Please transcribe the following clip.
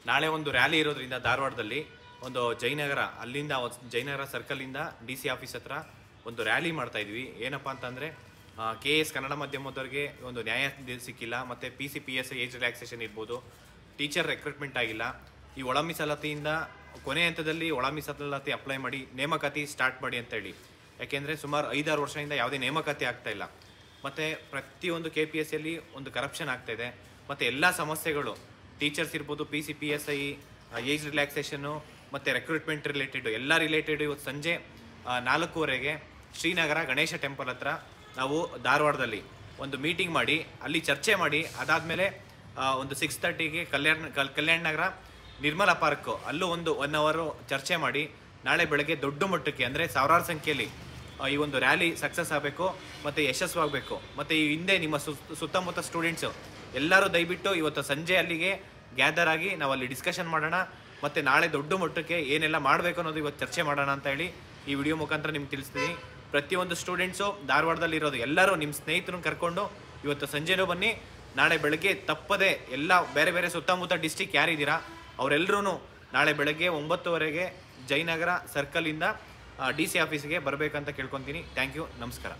ನಾಳೆ ಒಂದು ರ್ಯಾಲಿ ಇರೋದ್ರಿಂದ ಧಾರವಾಡದಲ್ಲಿ ಒಂದು ಜಯನಗರ ಅಲ್ಲಿಂದ ಜಯನಗರ ಸರ್ಕಲಿಂದ DC ಆಫೀಸ್ ಹತ್ರ ಒಂದು ರ್ಯಾಲಿ ಮಾಡ್ತಾ ಇದ್ವಿ. ಏನಪ್ಪ ಅಂತಂದರೆ KS ಕನ್ನಡ ಮಾಧ್ಯಮದವ್ರಿಗೆ ಒಂದು ನ್ಯಾಯ ಸಿಕ್ಕಿಲ್ಲ, ಮತ್ತು PCPS ಏಜ್ ರಿಲ್ಯಾಕ್ಸೇಷನ್ ಇರ್ಬೋದು, ಟೀಚರ್ ರೆಕ್ರೂಟ್ಮೆಂಟ್ ಆಗಿಲ್ಲ. ಈ ಒಳ ಮೀಸಲಾತಿಯಿಂದ ಕೊನೆ ಹಂತದಲ್ಲಿ ಒಳ ಮೀಸಲಾತಿ ಅಪ್ಲೈ ಮಾಡಿ ನೇಮಕಾತಿ ಸ್ಟಾರ್ಟ್ ಮಾಡಿ ಅಂತೇಳಿ. ಯಾಕೆಂದರೆ ಸುಮಾರು 5-6 ವರ್ಷದಿಂದ ಯಾವುದೇ ನೇಮಕಾತಿ ಆಗ್ತಾಯಿಲ್ಲ. ಮತ್ತು ಪ್ರತಿಯೊಂದು KPSCಯಲ್ಲಿ ಒಂದು ಕರಪ್ಷನ್ ಆಗ್ತಾಯಿದೆ. ಮತ್ತು ಎಲ್ಲ ಸಮಸ್ಯೆಗಳು ಟೀಚರ್ಸ್ ಇರ್ಬೋದು, PCPSI, ಏಜ್ ರಿಲ್ಯಾಕ್ಸೇಷನ್ನು ಮತ್ತು ರೆಕ್ರೂಟ್ಮೆಂಟ್ ರಿಲೇಟೆಡು ಎಲ್ಲ ರಿಲೇಟೆಡು ಇವತ್ತು ಸಂಜೆ 4:15ಗೆ ಶ್ರೀನಗರ ಗಣೇಶ ಟೆಂಪಲ್ ಹತ್ರ ನಾವು ಧಾರವಾಡದಲ್ಲಿ ಒಂದು ಮೀಟಿಂಗ್ ಮಾಡಿ ಅಲ್ಲಿ ಚರ್ಚೆ ಮಾಡಿ, ಅದಾದಮೇಲೆ ಒಂದು 6:30ಗೆ ಕಲ್ಯಾಣ ನಗರ ನಿರ್ಮಲಾ ಪಾರ್ಕು ಅಲ್ಲೂ ಒಂದು 1 ಅವರ್ ಚರ್ಚೆ ಮಾಡಿ ನಾಳೆ ಬೆಳಗ್ಗೆ ದೊಡ್ಡ ಮಟ್ಟಕ್ಕೆ ಅಂದರೆ ಸಾವಿರಾರು ಸಂಖ್ಯೆಯಲ್ಲಿ ಈ ಒಂದು ರ್ಯಾಲಿ ಸಕ್ಸಸ್ ಆಗಬೇಕು ಮತ್ತು ಯಶಸ್ವಾಗಬೇಕು. ಮತ್ತು ಈ ಹಿಂದೆ ನಿಮ್ಮ ಸುತ್ತಮುತ್ತ ಸ್ಟೂಡೆಂಟ್ಸು ಎಲ್ಲರೂ ದಯವಿಟ್ಟು ಇವತ್ತು ಸಂಜೆ ಅಲ್ಲಿಗೆ ಗ್ಯಾದರ್ ಆಗಿ ನಾವು ಅಲ್ಲಿ ಡಿಸ್ಕಷನ್ ಮಾಡೋಣ ಮತ್ತು ನಾಳೆ ದೊಡ್ಡ ಮಟ್ಟಕ್ಕೆ ಏನೆಲ್ಲ ಮಾಡಬೇಕು ಅನ್ನೋದು ಇವತ್ತು ಚರ್ಚೆ ಮಾಡೋಣ ಅಂತ ಹೇಳಿ ಈ ವಿಡಿಯೋ ಮುಖಾಂತರ ನಿಮ್ಗೆ ತಿಳಿಸ್ತೀನಿ. ಪ್ರತಿಯೊಂದು ಸ್ಟೂಡೆಂಟ್ಸು ಧಾರವಾಡದಲ್ಲಿರೋದು ಎಲ್ಲರೂ ನಿಮ್ಮ ಸ್ನೇಹಿತರನ್ನ ಕರ್ಕೊಂಡು ಇವತ್ತು ಸಂಜೆನೂ ಬನ್ನಿ. ನಾಳೆ ಬೆಳಗ್ಗೆ ತಪ್ಪದೆ ಎಲ್ಲ ಬೇರೆ ಬೇರೆ ಸುತ್ತಮುತ್ತ ಡಿಸ್ಟಿಕ್ ಯಾರಿದ್ದೀರಾ ಅವರೆಲ್ಲರೂ ನಾಳೆ ಬೆಳಗ್ಗೆ 9:00ಗೆ ಜಯನಗರ ಸರ್ಕಲಿಂದ DC ಆಫೀಸಿಗೆ ಬರಬೇಕಂತ ಕೇಳ್ಕೊತೀನಿ. ಥ್ಯಾಂಕ್ ಯು, ನಮಸ್ಕಾರ.